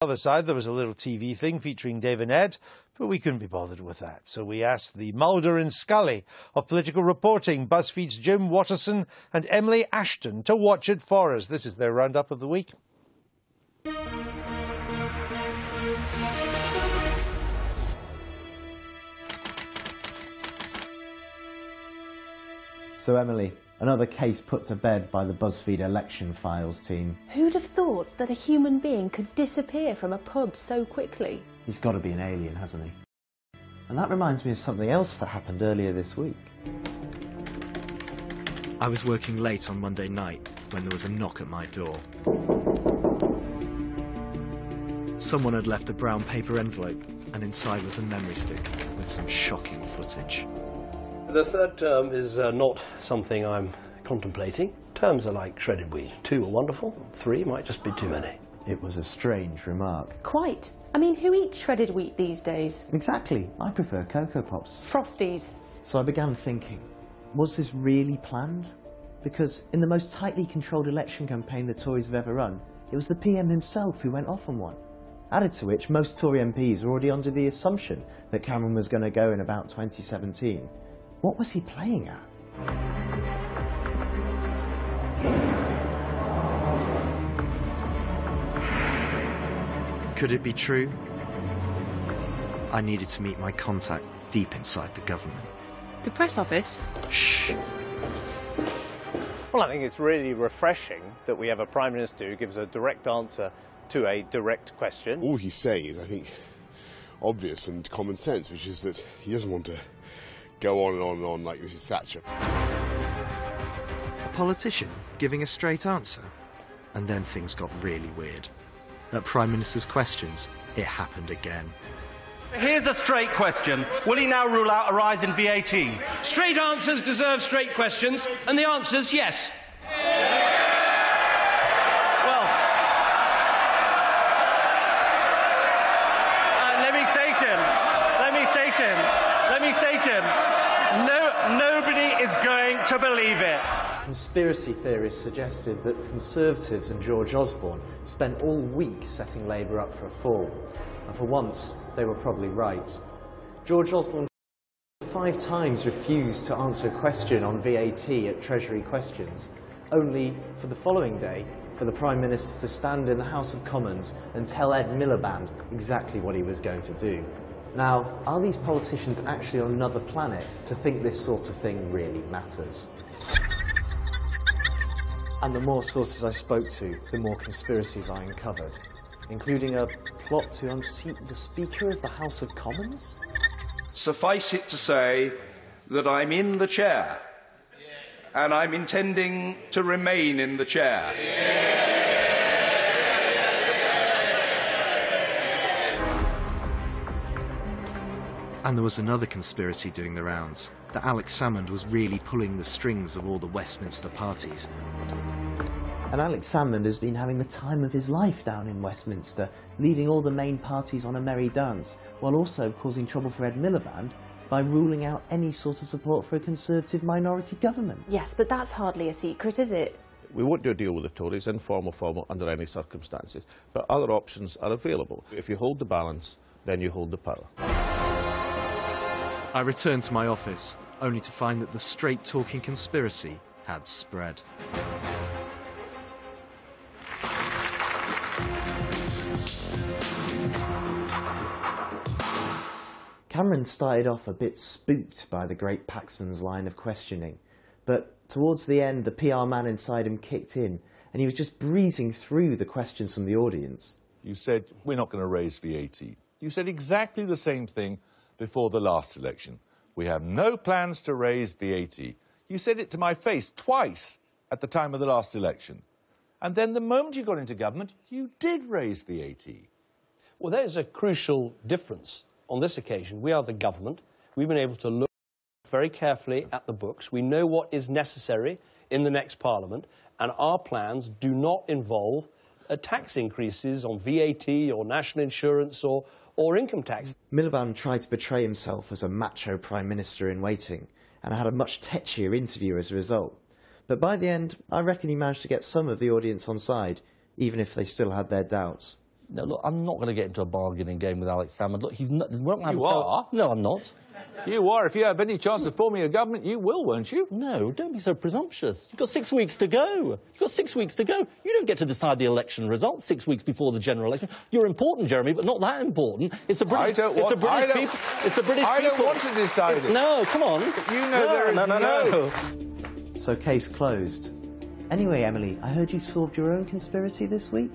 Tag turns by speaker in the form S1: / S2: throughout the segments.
S1: On the other side, there was a little TV thing featuring Dave and Ed, but we couldn't be bothered with that. So we asked the Mulder and Scully of political reporting, BuzzFeed's Jim Waterson and Emily Ashton, to watch it for us. This is their roundup of the week.
S2: So Emily, another case put to bed by the BuzzFeed election files team.
S3: Who'd have thought that a human being could disappear from a pub so quickly?
S2: He's got to be an alien, hasn't he? And that reminds me of something else that happened earlier this week.
S4: I was working late on Monday night when there was a knock at my door. Someone had left a brown paper envelope, and inside was a memory stick with some shocking footage.
S5: The third term is not something I'm contemplating. Terms are like shredded wheat. 2 are wonderful, 3 might just be too many.
S2: It was a strange remark.
S3: Quite. I mean, who eats shredded wheat these days?
S2: Exactly. I prefer Cocoa Pops.
S3: Frosties.
S2: So I began thinking, was this really planned? Because in the most tightly controlled election campaign the Tories have ever run, it was the PM himself who went off on one. Added to which, most Tory MPs were already under the assumption that Cameron was going to go in about 2017. What was he playing at?
S4: Could it be true? I needed to meet my contact deep inside the government.
S3: The press office?
S4: Shh.
S6: Well, I think it's really refreshing that we have a Prime Minister who gives a direct answer to a direct question.
S7: All he's saying is, I think, obvious and common sense, which is that he doesn't want to go on and on and on like Mrs. Thatcher.
S4: A politician giving a straight answer. And then things got really weird. At Prime Minister's questions, it happened again.
S8: Here's a straight question. Will he now rule out a rise in VAT? Straight answers deserve straight questions, and the answer's yes. Well, let me say to him, nobody is going to believe it.
S2: Conspiracy theorists suggested that Conservatives and George Osborne spent all week setting Labour up for a fall. And for once, they were probably right. George Osborne 5 times refused to answer a question on VAT at Treasury Questions, only for the following day for the Prime Minister to stand in the House of Commons and tell Ed Miliband exactly what he was going to do. Now, are these politicians actually on another planet to think this sort of thing really matters? And the more sources I spoke to, the more conspiracies I uncovered, including a plot to unseat the Speaker of the House of Commons?
S8: Suffice it to say that I'm in the chair, and I'm intending to remain in the chair.
S4: And there was another conspiracy doing the rounds, that Alex Salmond was really pulling the strings of all the Westminster parties.
S2: And Alex Salmond has been having the time of his life down in Westminster, leading all the main parties on a merry dance, while also causing trouble for Ed Miliband by ruling out any sort of support for a Conservative minority government.
S3: Yes, but that's hardly a secret, is it?
S9: We won't do a deal with the Tories, informal, formal, under any circumstances, but other options are available. If you hold the balance, then you hold the power.
S4: I returned to my office, only to find that the straight-talking conspiracy had spread.
S2: Cameron started off a bit spooked by the great Paxman's line of questioning, but towards the end the PR man inside him kicked in and he was just breezing through the questions from the audience.
S10: You said, we're not going to raise VAT. You said exactly the same thing before the last election. We have no plans to raise VAT. You said it to my face twice at the time of the last election. And then the moment you got into government, you did raise VAT.
S5: Well, there is a crucial difference. On this occasion, we are the government. We've been able to look very carefully at the books. We know what is necessary in the next Parliament, and our plans do not involve tax increases on VAT or national insurance or income tax.
S2: Miliband tried to portray himself as a macho Prime Minister in waiting, and had a much tetchier interview as a result. But by the end, I reckon he managed to get some of the audience on side, even if they still had their doubts.
S11: No, look, I'm not going to get into a bargaining game with Alex Salmond. Look, he's not... We're not gonna
S10: You are?
S11: No, I'm not.
S10: You are. If you have any chance of forming a government, you will, won't you?
S11: No, don't be so presumptuous. You've got 6 weeks to go. You've got 6 weeks to go. You don't get to decide the election results 6 weeks before the general election. You're important, Jeremy, but not that important. It's the British people. It's the British
S10: I
S11: people.
S10: don't want to decide it.
S11: No, come on.
S10: But you know there is no.
S2: So case closed. Anyway, Emily, I heard you solved your own conspiracy this week?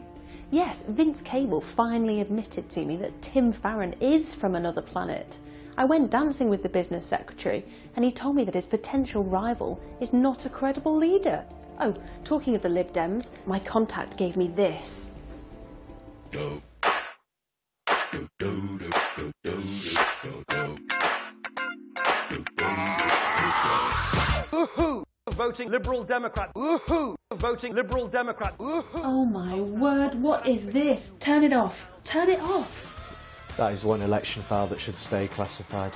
S3: Yes, Vince Cable finally admitted to me that Tim Farron is from another planet. I went dancing with the business secretary and he told me that his potential rival is not a credible leader. Oh, talking of the Lib Dems, my contact gave me this.
S12: Woohoo! Voting Liberal Democrat. Woohoo! Voting Liberal Democrat. Woohoo!
S3: Oh my word, what is this? Turn it off. Turn it off.
S2: That is one election file that should stay classified.